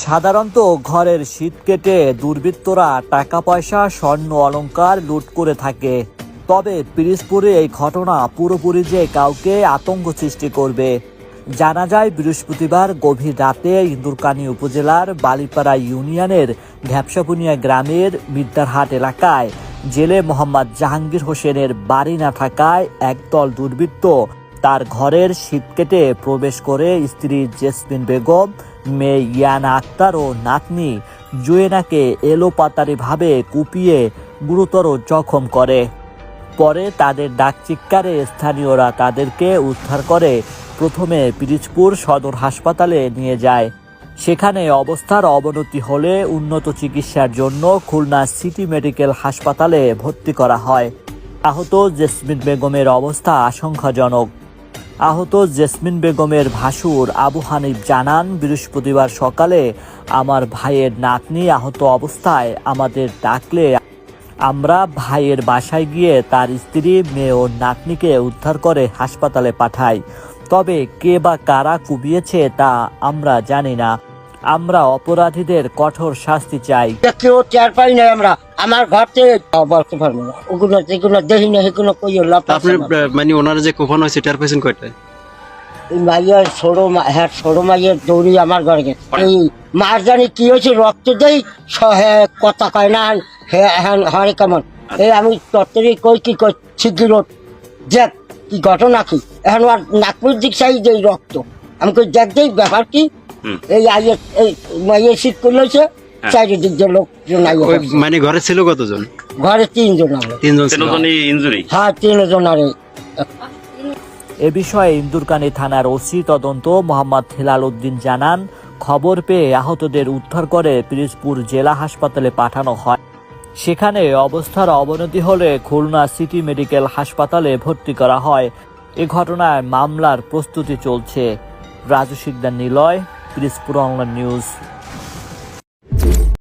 সাধারণত ঘরের শীত কেটে দুর্বৃত্তরা টাকা পয়সা স্বর্ণ অলংকার লুট করে থাকে। তবে পিরিজপুরে এই ঘটনা পুরোপুরি যে কাউকে আতঙ্ক সৃষ্টি করবে। জানা যায় বৃহস্পতিবার গভীর রাতে ইন্দুরকানী উপজেলার বালিপাড়া ইউনিয়নের ঢ্যাপসাপুনিয়া গ্রামের মিদ্দারহাট এলাকায় জেলে মোহাম্মদ জাহাঙ্গীর হোসেনের বাড়ি না থাকায় একদল দুর্বৃত্ত তার ঘরের শীত কেটে প্রবেশ করে স্ত্রী জেসমিন বেগম, মেয়ে ইয়ানা আক্তার ও নাতনি জুয়েনাকে এলোপাতাড়িভাবে কুপিয়ে গুরুতর জখম করে। পরে তাদের ডাকচিৎকারে স্থানীয়রা তাদেরকে উদ্ধার করে প্রথমে পিরিজপুর সদর হাসপাতালে নিয়ে যায়। সেখানে অবস্থার অবনতি হলে উন্নত চিকিৎসার জন্য খুলনা সিটি মেডিকেল হাসপাতালে ভর্তি করা হয়। আহত জেসমিন বেগমের অবস্থা আশঙ্কাজনক। আহত জেসমিন বেগমের ভাসুর আবু হানিফ জানান, বৃহস্পতিবার সকালে আমার ভাইয়ের নাতনি আহত অবস্থায় আমাদের ডাকলে আমরা ভাইয়ের বাসায় গিয়ে তার স্ত্রী, মেয়ে ও নাতনিকে উদ্ধার করে হাসপাতালে পাঠাই। তবে কে বা কারা কুপিয়েছে তা আমরা জানি না। আমরা অপরাধীদের কঠোর শাস্তি চাই। কেউ টের পাই না, আমরা আমার ঘর থেকে বলতে পারবো না। ওগুলো যেগুলো দেখি না সেগুলো কই আপনি মানে ওনারা যে কোপানো হয়েছে টের পাইছেন কয়টায়? মাইয়ের ছোট মাইয়ের দৌড়ি আমার ঘরে গেছে। এই মার জানি কি হয়েছে, রক্ত দেই কথা কয় না হরে কেমন। এই আমি তত্তরি কই কি কই শিগগির দেখ কি ঘটনা কি। এখন আর নাগপুর দিক চাই যে রক্ত আমি কই দেখ দেই ব্যাপার কি। এই আইয়ের এই মাইয়ের শীত করলেছে চারিদিক যে লোকজন মানে ঘরে ছিল কতজন? ঘরে তিনজন। হ্যাঁ, তিনজন। আরে এ বিষয়ে ইন্দুরকানী থানার ওসি তদন্ত মোহাম্মদ হেলাল উদ্দিন জানান, খবর পেয়ে আহতদের উদ্ধার করে পিরিজপুর জেলা হাসপাতালে পাঠানো হয়। সেখানে অবস্থার অবনতি হলে খুলনা সিটি মেডিকেল হাসপাতালে ভর্তি করা হয়। এ ঘটনায় মামলার প্রস্তুতি চলছে। Raju Sikdar Niloy, Pirojpur online news.